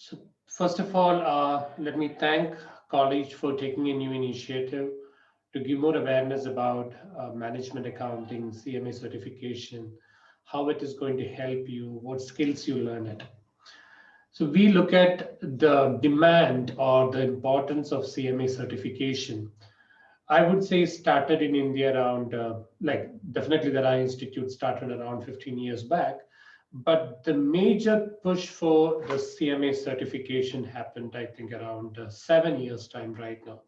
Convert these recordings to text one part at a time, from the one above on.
So first of all, let me thank college for taking a new initiative to give more awareness about management accounting, CMA certification, how it is going to help you, what skills you learn it. So we look at the demand or the importance of CMA certification. I would say started in India around, like definitely the RI Institute started around 15 years back, but the major push for the CMA certification happened, I think, around 7 years time right now.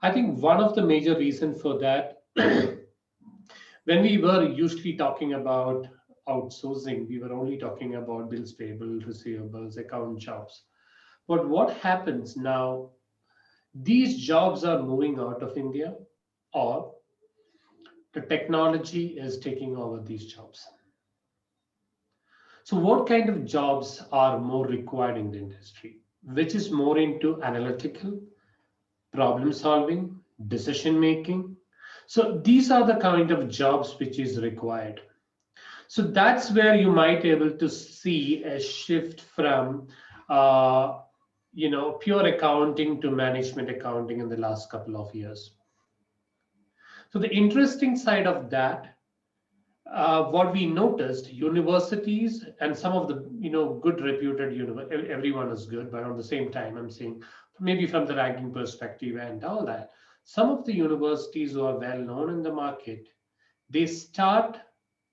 I think one of the major reasons for that, when we were usually talking about outsourcing, we were only talking about bills payable, receivables, account jobs. But what happens now, these jobs are moving out of India, or the technology is taking over these jobs. So what kind of jobs are more required in the industry? Which is more into analytical, problem solving, decision making. So these are the kind of jobs which is required. So that's where you might be able to see a shift from pure accounting to management accounting in the last couple of years. So the interesting side of that, what we noticed, universities and some of the good reputed everyone is good, but at the same time, I'm saying maybe from the ranking perspective and all that, some of the universities who are well known in the market, they start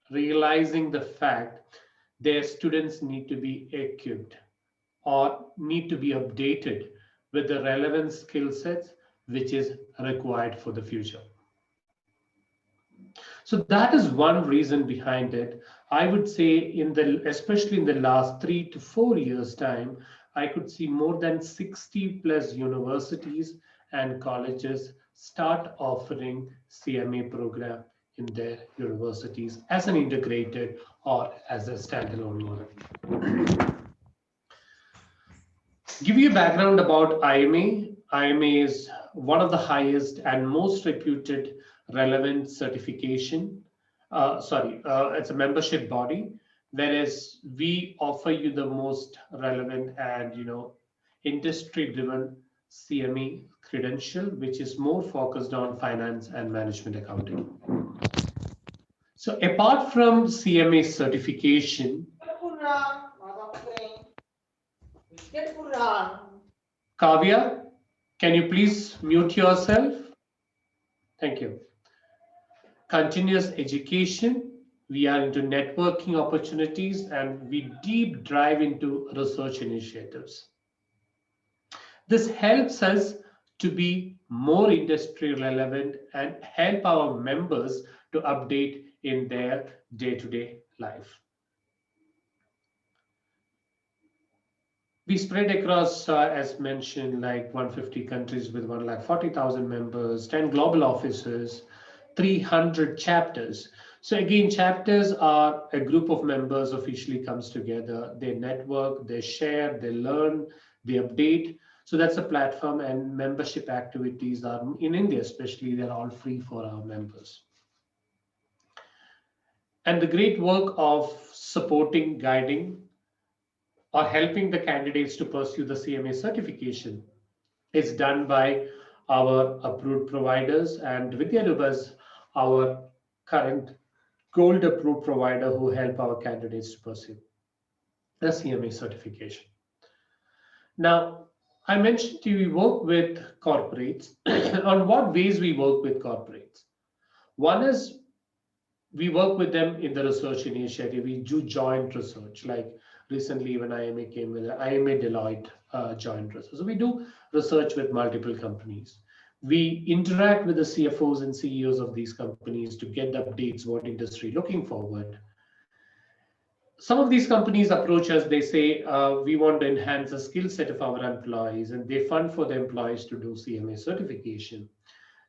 realizing the fact their students need to be equipped or need to be updated with the relevant skill sets which is required for the future. So that is one reason behind it. I would say especially in the last 3 to 4 years time, I could see more than 60 plus universities and colleges start offering CMA program in their universities as an integrated or as a standalone model. Give you a background about IMA. IMA is one of the highest and most reputed relevant certification. It's a membership body, whereas we offer you the most relevant and industry-driven CME credential, which is more focused on finance and management accounting. So apart from CMA certification, Kavya, can you please mute yourself? Thank you. Continuous education, we are into networking opportunities and we deep dive into research initiatives. This helps us to be more industry relevant and help our members to update in their day-to-day life. We spread across, as mentioned, like 150 countries with 140,000 members, 10 global offices, 300 chapters. So again, chapters are a group of members officially comes together, they network, they share, they learn, they update. So that's a platform, and membership activities are in India, especially, they're all free for our members. And the great work of supporting, guiding, or helping the candidates to pursue the CMA certification is done by our approved providers, and Vidya is our current gold approved provider who help our candidates to pursue the CMA certification. Now, I mentioned to you, we work with corporates. On what ways we work with corporates? One is we work with them in the research initiative. We do joint research, like recently when IMA came with IMA Deloitte joint research. So we do research with multiple companies. We interact with the CFOs and CEOs of these companies to get the updates, what industry looking forward. Some of these companies approach us, they say, we want to enhance the skill set of our employees, and they fund for the employees to do CMA certification.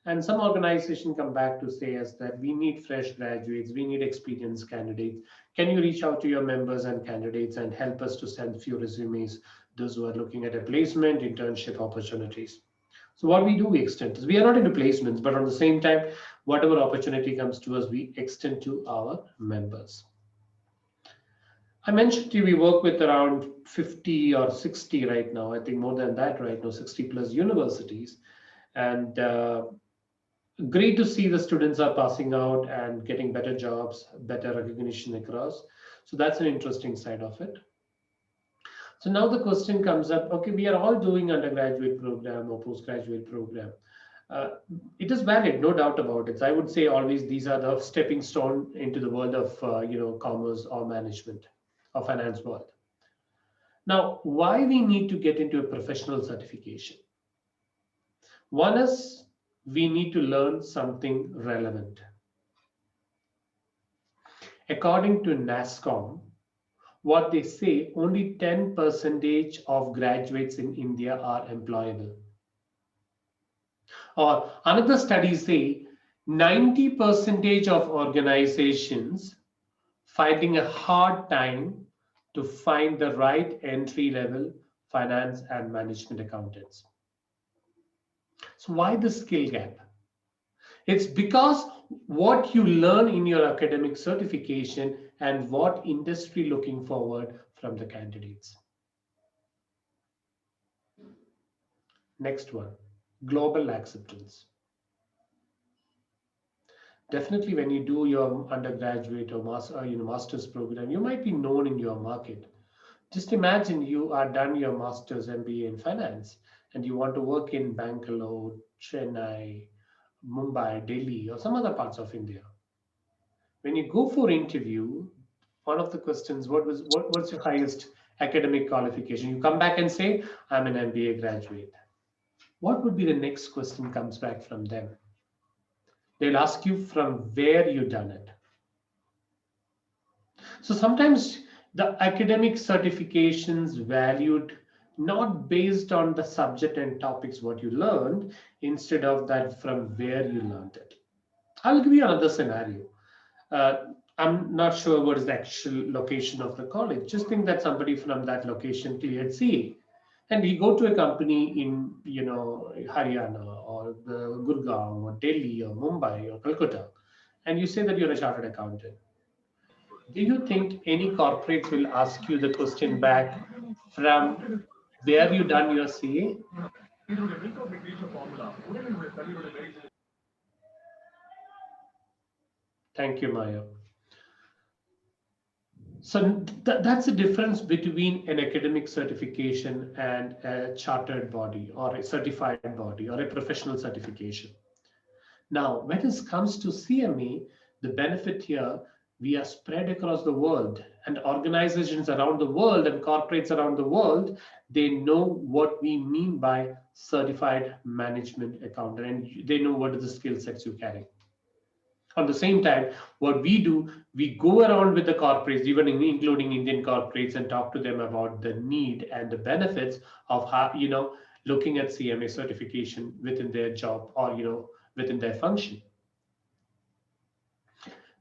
And some organizations come back to say us that we need fresh graduates, we need experienced candidates. Can you reach out to your members and candidates and help us to send few resumes, those who are looking at a placement, internship opportunities? So what we do, we extend. We are not into placements, but at the same time, whatever opportunity comes to us, we extend to our members. I mentioned to you we work with around 50 or 60 right now. I think more than that right now, 60 plus universities. And great to see the students are passing out and getting better jobs, better recognition across. So that's an interesting side of it. So now the question comes up, okay, we are all doing undergraduate program or postgraduate program. Uh, it is valid, no doubt about it. I would say always these are the stepping stone into the world of commerce or management or finance world. Now, why we need to get into a professional certification? One is we need to learn something relevant. According to NASSCOM, what they say, only 10% of graduates in India are employable. Or another study say 90% of organizations finding a hard time to find the right entry level finance and management accountants. So why the skill gap? It's because what you learn in your academic certification and what industry looking forward from the candidates. Next one, global acceptance. Definitely when you do your undergraduate or master's program, you might be known in your market. Just imagine you are done your master's MBA in finance and you want to work in Bangalore, Chennai, Mumbai, Delhi, or some other parts of India. When you go for interview, one of the questions, what's your highest academic qualification? You come back and say, I'm an MBA graduate. What would be the next question comes back from them? They'll ask you from where you done it. So sometimes the academic certifications valued not based on the subject and topics what you learned, instead of that from where you learned it. I'll give you another scenario. I'm not sure what is the actual location of the college. Just think that somebody from that location cleared CA, and he go to a company in Haryana or the Gurgaon or Delhi or Mumbai or Calcutta, and you say that you're a chartered accountant. Do you think any corporates will ask you the question back from where you done your CA? Thank you, Maya. So that's the difference between an academic certification and a chartered body or a certified body or a professional certification. Now, when it comes to CMA, the benefit here, we are spread across the world, and organizations around the world and corporates around the world, they know what we mean by certified management accountant, and they know what are the skill sets you carry. At the same time, what we do, we go around with the corporates, even including Indian corporates, and talk to them about the need and the benefits of how, looking at CMA certification within their job or, within their function.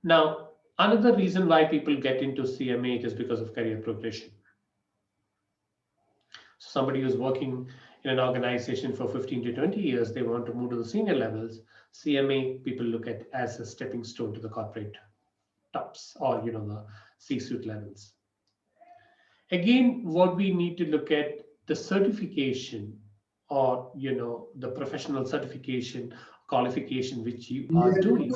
Now, another reason why people get into CMA, it is because of career progression. So somebody who's working in an organization for 15 to 20 years, they want to move to the senior levels. CMA people look at as a stepping stone to the corporate tops or the C-suite levels. Again, what we need to look at the certification or the professional certification qualification which you are doing.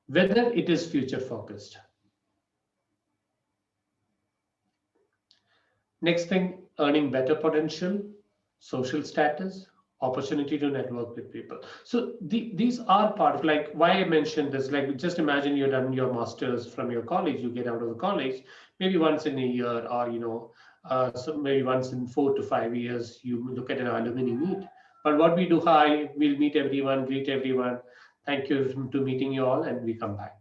Whether it is future focused. Next thing, earning better potential, social status, opportunity to network with people. So these are part of, like, why I mentioned this, like, just imagine you're done your master's from your college, you get out of the college, maybe once in a year or, so maybe once in 4 to 5 years, you look at an alumni meet. But what we do, hi, we'll meet everyone, greet everyone, thank you to meeting you all, and we come back.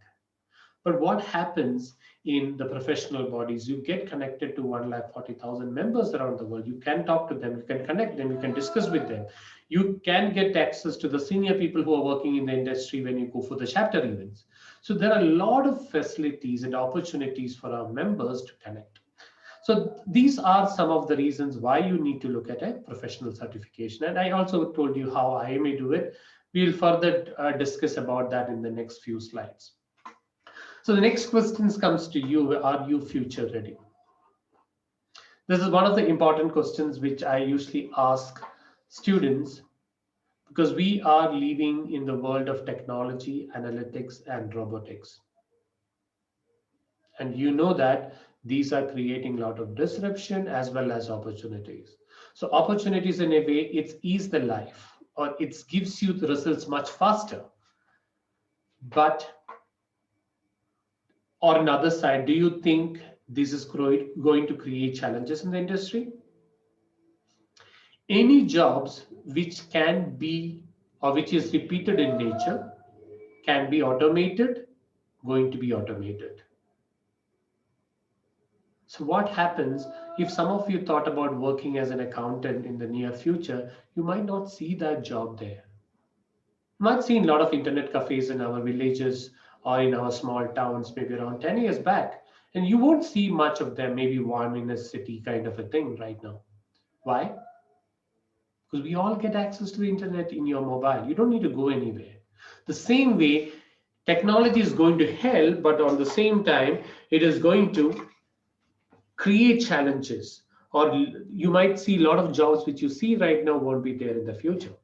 But what happens in the professional bodies, you get connected to 140,000 members around the world. You can talk to them, you can connect them, you can discuss with them. You can get access to the senior people who are working in the industry when you go for the chapter events. So there are a lot of facilities and opportunities for our members to connect. So these are some of the reasons why you need to look at a professional certification. And I also told you how IMA do it. We'll further discuss about that in the next few slides. So the next question comes to you: are you future ready? This is one of the important questions which I usually ask students, because we are living in the world of technology, analytics, and robotics. And you know that these are creating a lot of disruption as well as opportunities. So opportunities, in a way, it's ease the life, or it gives you the results much faster. But on another side, do you think this is going to create challenges in the industry? Any jobs which can be, or which is repeated in nature, can be automated, going to be automated. So what happens if some of you thought about working as an accountant in the near future? You might not see that job there. You might see a lot of internet cafes in our villages or in our small towns, maybe around 10 years back, and you won't see much of them, maybe one in a city kind of a thing right now. Why? Because we all get access to the internet in your mobile. You don't need to go anywhere. The same way, technology is going to help, but on the same time, it is going to create challenges, or you might see a lot of jobs which you see right now won't be there in the future.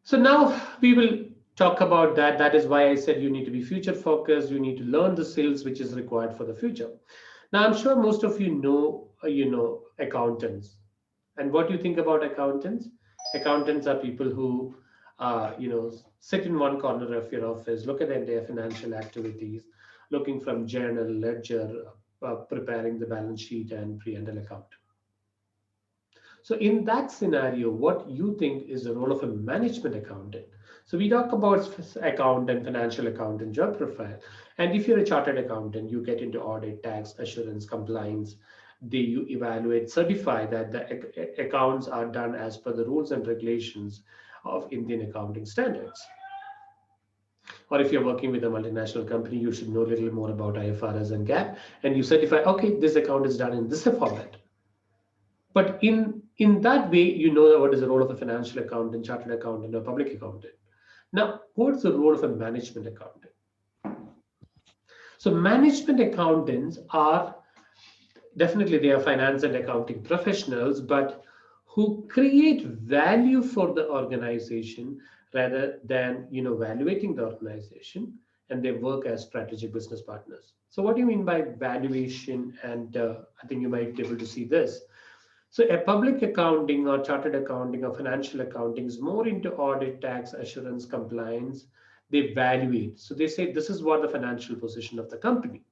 So now we will talk about that. That is why I said you need to be future focused. You need to learn the skills which is required for the future. Now I'm sure most of you know accountants. And what do you think about accountants? Accountants are people who sit in one corner of your office, look at their financial activities, looking from journal, ledger, preparing the balance sheet and pre-and account. So in that scenario, what you think is the role of a management accountant? So we talk about accountant, financial accountant, job profile. And if you're a chartered accountant, you get into audit, tax, assurance, compliance. You evaluate, certify that the accounts are done as per the rules and regulations of Indian accounting standards. Or if you're working with a multinational company, you should know a little more about IFRS and GAAP, and you certify, okay, this account is done in this format. But in that way, you know what is the role of a financial accountant, chartered accountant, or public accountant. Now, what's the role of a management accountant? So management accountants are definitely, they are finance and accounting professionals, but who create value for the organization rather than valuating the organization, and they work as strategic business partners. So what do you mean by valuation? And I think you might be able to see this. So a public accounting or chartered accounting or financial accounting is more into audit, tax, assurance, compliance. They evaluate. So they say this is what the financial position of the company.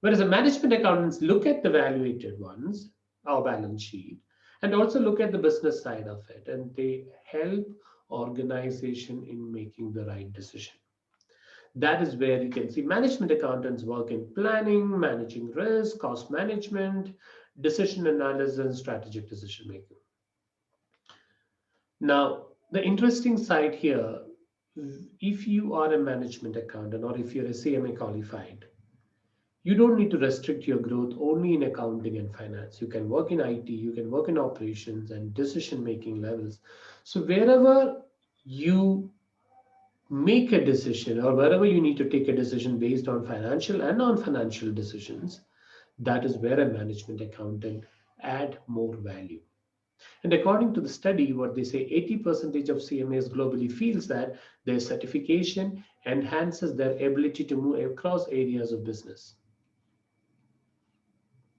Whereas the management accountants look at the valuated ones, our balance sheet, and also look at the business side of it, and they help organization in making the right decision. That is where you can see management accountants work in planning, managing risk, cost management, decision analysis, strategic decision making. Now, the interesting side here, if you are a management accountant or if you're a CMA qualified, you don't need to restrict your growth only in accounting and finance. You can work in IT, you can work in operations and decision-making levels. So wherever you make a decision or wherever you need to take a decision based on financial and non-financial decisions, that is where a management accountant add more value. And according to the study, what they say, 80% of CMAs globally feels that their certification enhances their ability to move across areas of business.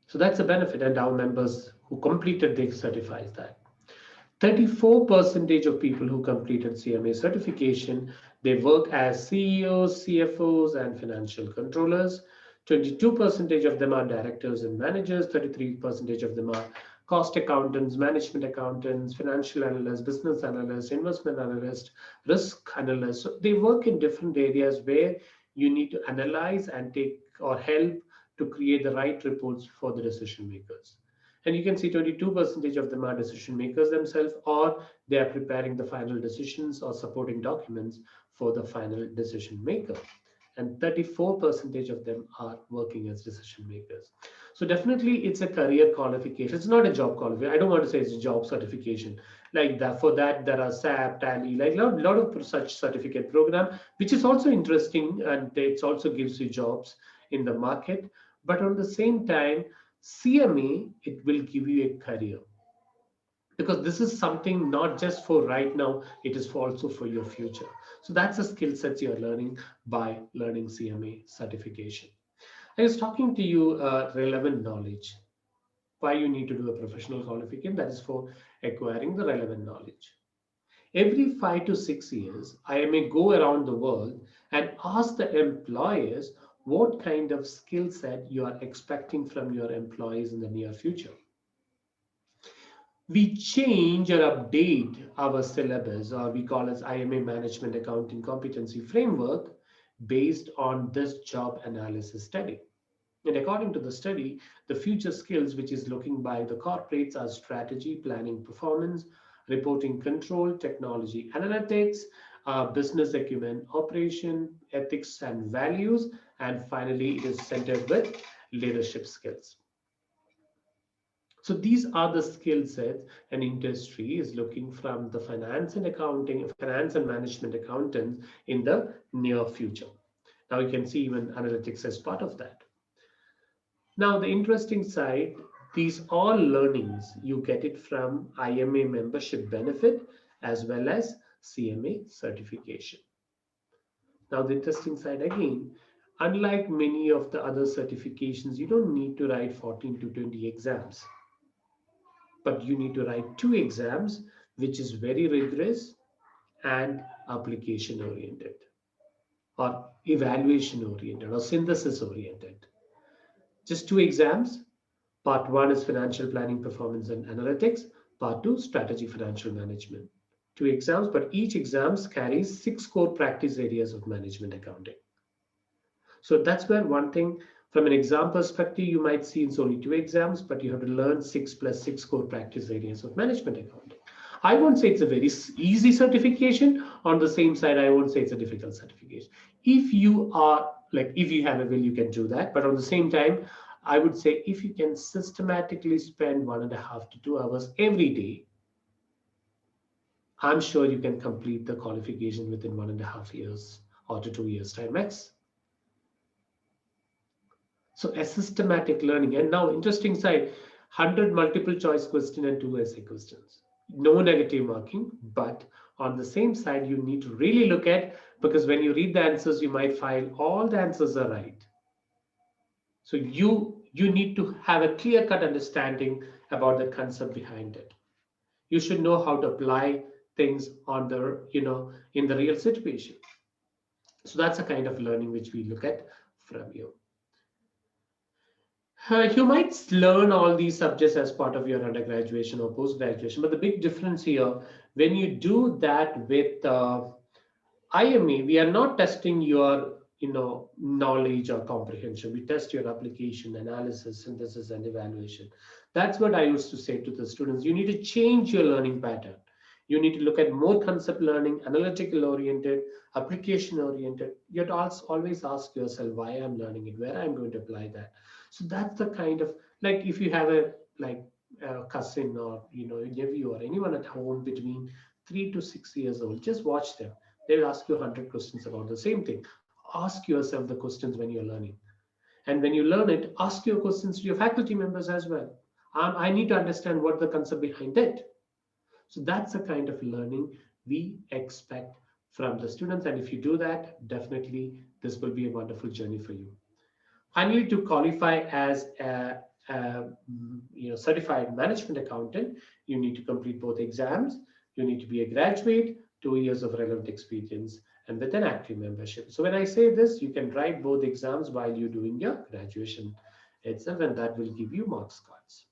So that's a benefit, and our members who completed, they certifies that. 34% of people who completed CMA certification, they work as CEOs, CFOs, and financial controllers. 22% of them are directors and managers. 33% of them are cost accountants, management accountants, financial analysts, business analysts, investment analysts, risk analysts. So they work in different areas where you need to analyze and take or help to create the right reports for the decision makers. And you can see 22% of them are decision makers themselves, or they are preparing the final decisions or supporting documents for the final decision maker. and 34% of them are working as decision makers. So definitely it's a career qualification. It's not a job qualification. I don't want to say it's a job certification. Like that, for that there are SAP, Tally, like lot of such certificate program, which is also interesting, and it also gives you jobs in the market. But on the same time, CMA, it will give you a career, because this is something not just for right now, it is for also for your future. So that's a skill set you're learning by learning CMA certification. I was talking to you relevant knowledge, why you need to do a professional qualification. That is for acquiring the relevant knowledge. Every 5 to 6 years, I may go around the world and ask the employers what kind of skill set you are expecting from your employees in the near future. We change or update our syllabus, or we call as IMA Management Accounting Competency Framework, based on this job analysis study. And according to the study, the future skills which is looking by the corporates are strategy, planning, performance, reporting control, technology analytics, business acumen, operation, ethics and values, and finally it is centered with leadership skills. So these are the skill sets an industry is looking from the finance and accounting, finance and management accountants in the near future. Now you can see even analytics as part of that. Now the interesting side, these all learnings, you get it from IMA membership benefit as well as CMA certification. Now the interesting side again, unlike many of the other certifications, you don't need to write 14 to 20 exams, but you need to write 2 exams, which is very rigorous and application oriented, or evaluation oriented, or synthesis oriented. Just 2 exams. Part 1 is financial planning, performance and analytics. Part 2, strategy, financial management. 2 exams, but each exam carries 6 core practice areas of management accounting. So that's where one thing, from an exam perspective, you might see it's only 2 exams, but you have to learn 6 plus 6 core practice areas of management accounting. I won't say it's a very easy certification. On the same side, I won't say it's a difficult certification. If you are like, if you have a will, you can do that. But on the same time, I would say if you can systematically spend 1.5 to 2 hours every day, I'm sure you can complete the qualification within 1.5 years or to 2 years time max. So a systematic learning. And now interesting side, 100 multiple choice question and 2 essay questions. No negative marking, but on the same side, you need to really look at, because when you read the answers, you might find all the answers are right. So you need to have a clear-cut understanding about the concept behind it. You should know how to apply things on the, in the real situation. So that's a kind of learning which we look at from you. You might learn all these subjects as part of your undergraduation or post-graduation, but the big difference here, when you do that with IMA, we are not testing your knowledge or comprehension. We test your application, analysis, synthesis, and evaluation. That's what I used to say to the students. You need to change your learning pattern. You need to look at more concept learning, analytical oriented, application oriented. You have to always ask yourself why I'm learning it, where I'm going to apply that. So that's the kind of, like, if you have a cousin or nephew or anyone at home between 3 to 6 years old, just watch them. They will ask you 100 questions about the same thing. Ask yourself the questions when you're learning. And when you learn it, ask your questions to your faculty members as well. I need to understand what the concept behind it. So that's the kind of learning we expect from the students. And if you do that, definitely this will be a wonderful journey for you. Finally, to qualify as a certified management accountant, you need to complete both exams. You need to be a graduate, 2 years of relevant experience, and with an active membership. So when I say this, you can write both exams while you're doing your graduation itself, and that will give you marks cards.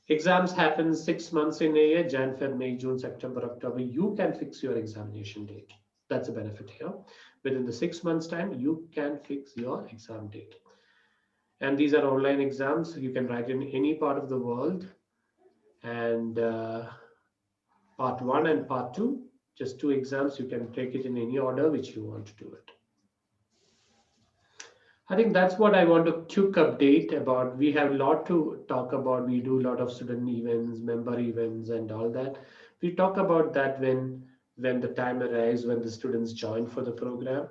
Exams happen 6 months in a year: Jan, Feb, May, June, September, October. You can fix your examination date. That's a benefit here. Within the 6 months time, you can fix your exam date. And these are online exams. So you can write in any part of the world. And part 1 and part 2, just 2 exams. You can take it in any order which you want to do it. I think that's what I want to quick update about. We have a lot to talk about. We do a lot of student events, member events, and all that. We talk about that when the time arrives, when the students join for the program.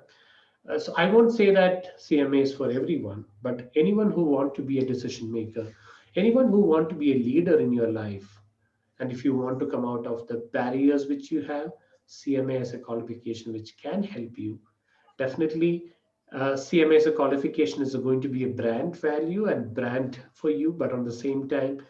So I won't say that CMA is for everyone, but anyone who want to be a decision maker, anyone who want to be a leader in your life, and if you want to come out of the barriers which you have, CMA is a qualification which can help you. Definitely, CMA as a qualification is going to be a brand value and brand for you, but on the same time,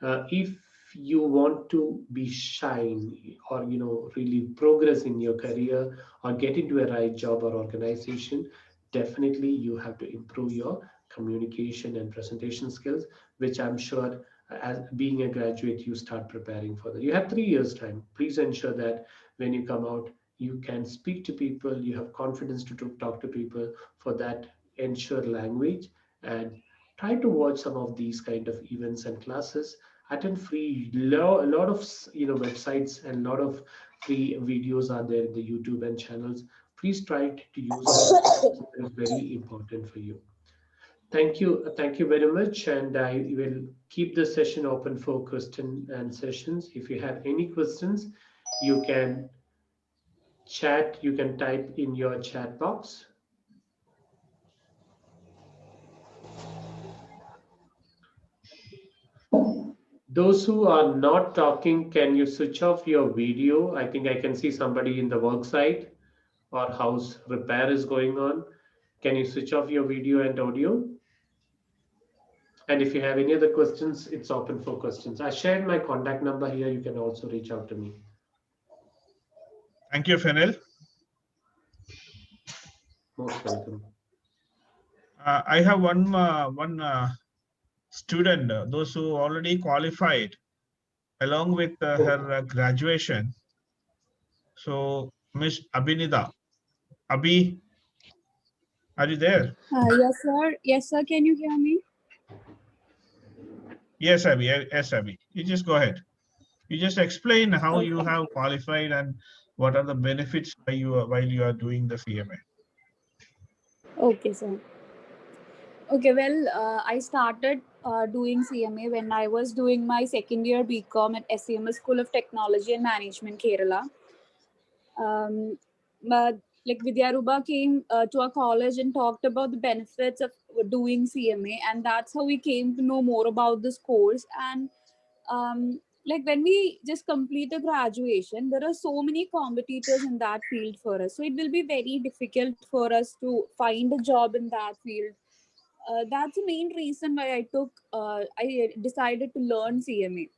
if you want to be shine or really progress in your career or get into a right job or organization, definitely you have to improve your communication and presentation skills, which I'm sure as being a graduate you start preparing for that. You have 3 years time. Please ensure that when you come out you can speak to people, you have confidence to talk to people. For that, ensure language and try to watch some of these kind of events and classes. Attend free. A lot of websites and a lot of free videos are there in the YouTube and channels. Please try to use them. It is very important for you. Thank you very much, and I will keep the session open for question and sessions. If you have any questions, you can chat. You can type in your chat box. Those who are not talking, can you switch off your video? I think I can see somebody in the work site or house repair is going on. Can you switch off your video and audio? And if you have any other questions, it's open for questions. I shared my contact number here. You can also reach out to me. Thank you, Fenil. Most welcome. I have one student, those who already qualified along with her graduation. So, Miss Abhinida, Abhi, are you there? Yes, sir. Yes, sir. Can you hear me? Yes, Abhi. Yes, Abhi. You just go ahead. You just explain how you Okay. have qualified and what are the benefits while you are doing the CMA. Okay, sir. Okay, well, I started doing CMA when I was doing my second year BCom at SCMA School of Technology and Management, Kerala. Um, like Vidyaruba came to our college and talked about the benefits of doing CMA, and that's how we came to know more about this course. And like when we just complete a graduation, there are so many competitors in that field for us, so it will be very difficult for us to find a job in that field. That's the main reason why I decided to learn CMA.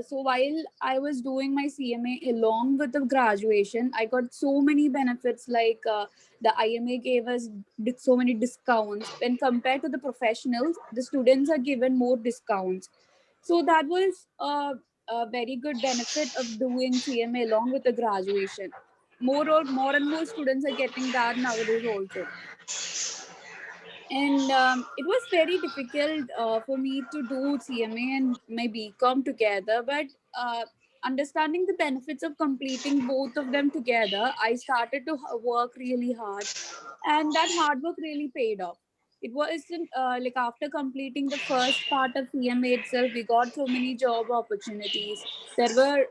So while I was doing my CMA along with the graduation, I got so many benefits, like the IMA gave us so many discounts. When compared to the professionals, the students are given more discounts. So that was a very good benefit of doing CMA along with the graduation. More and more students are getting that nowadays also. And it was very difficult for me to do CMA and my BCom together, but understanding the benefits of completing both of them together, I started to work really hard, and that hard work really paid off. It wasn't like after completing the first part of CMA itself, we got so many job opportunities. There were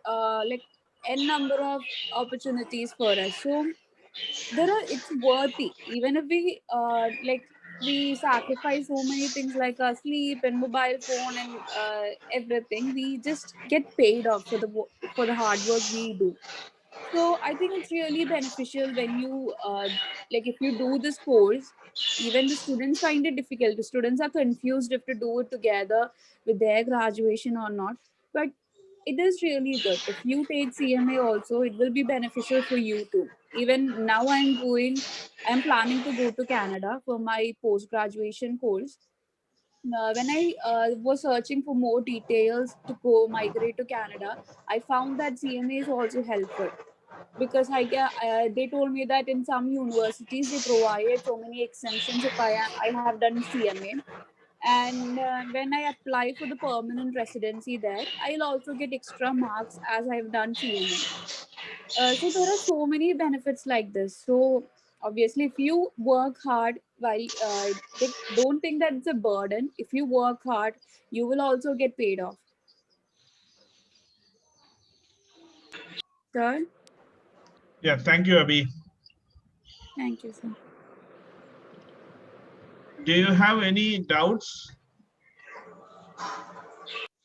like n number of opportunities for us. So there are, it's worthy even if we like we sacrifice so many things like our sleep and mobile phone and everything. We just get paid off for for the hard work we do. So I think it's really beneficial when you like if you do this course. Even the students find it difficult. The students are confused if to do it together with their graduation or not. But it is really good. If you take CMA also, it will be beneficial for you too. Even now I'm planning to go to Canada for my post graduation course. When I was searching for more details to go migrate to Canada, I found that CMA is also helpful, because they told me that in some universities they provided so many exemptions if I have done CMA. And when I apply for the permanent residency there, I'll also get extra marks as I've done CMA. So there are so many benefits like this. So obviously if you work hard while don't think that it's a burden. If you work hard, you will also get paid off. Sir, Yeah, thank you, Abhi. thank you, sir. Do you have any doubts?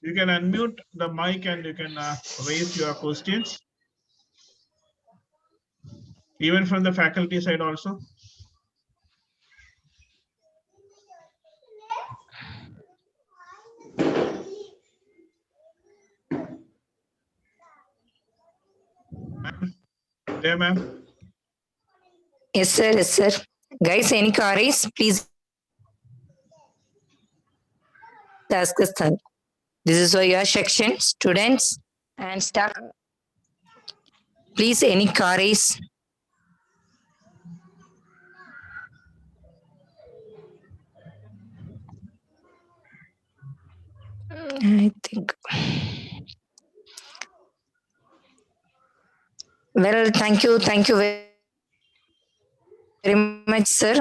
You can unmute the mic and you can raise your questions. Even from the faculty side also. Ma'am? There, ma'am. Yes, sir. Yes, sir. Guys, any queries, please ask us, sir. This is for your section, students and staff. Please, any queries? I think. Well, thank you. Thank you very much, sir.